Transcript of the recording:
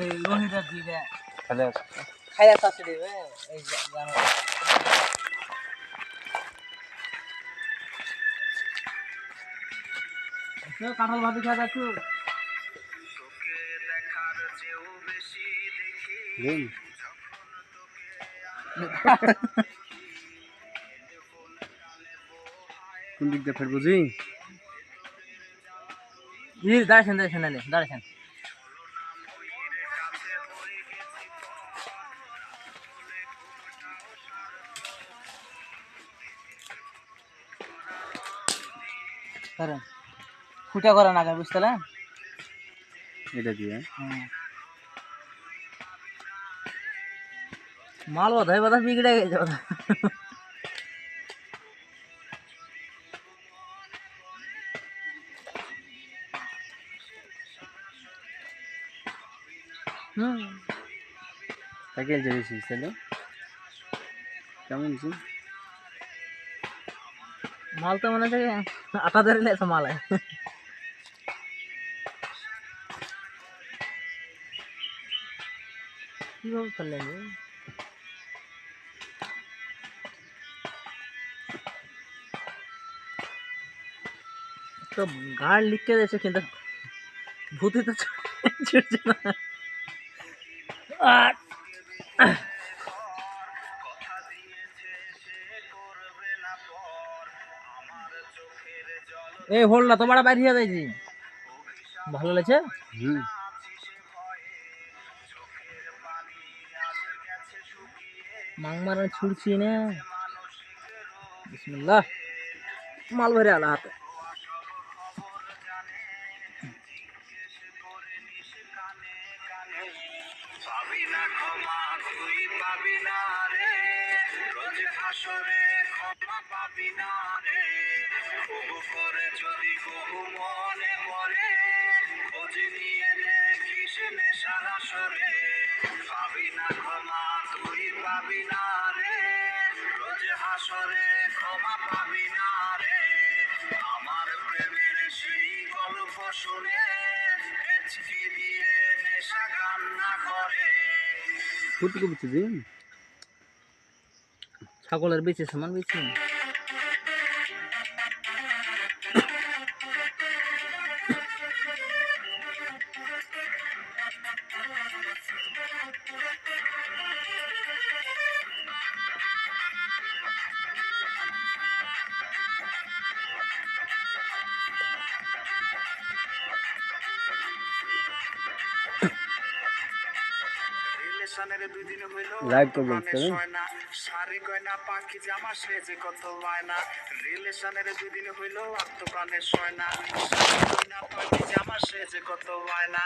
এই লোহিটা দিলে খালে খাইয়া চাষে দিবে এই জানো কাঁঠাল ভাজি খাওয়া যাচ্ছু কোন দিক দিয়ে ফের বুঝি দাঁড়াছেন দাঁড়াছেন ফুটা করা না বুঝতে এটা দিয়ে মাল বাধা বিগড়ে গেছে সাইকেল চেয়েছিস তাহলে কেমন ছি মাল তো মনে হচ্ছে আটা ধরে লেছে মাল কিভাবে করলেন তো গাড় লিখতে দিয়েছে কিন্তু ভূতি তো ছুটছে না এই হোলটা তোমার বাইরে হয়ে যাইছি ভালো লাগছে মাংমারা ছুটছি না বিসমিল্লাহ মাল ভরে আলা হাতে ক্ষমা পাবি না রে আমার প্রেমের সেই গল্প শুনে হেঁচকি দিয়ে নেশা কান্না করে ফুটকে বুঝছি ছাগলের বেঁচে সমান বেঁচে লাইভ করবেন সারি গয়না পাখি জামা সেজে কত বায়না রিলেশনের 2 দিন হইল আত্মপ্রাণের সয়না পাখি জামা সেজে কত বায়না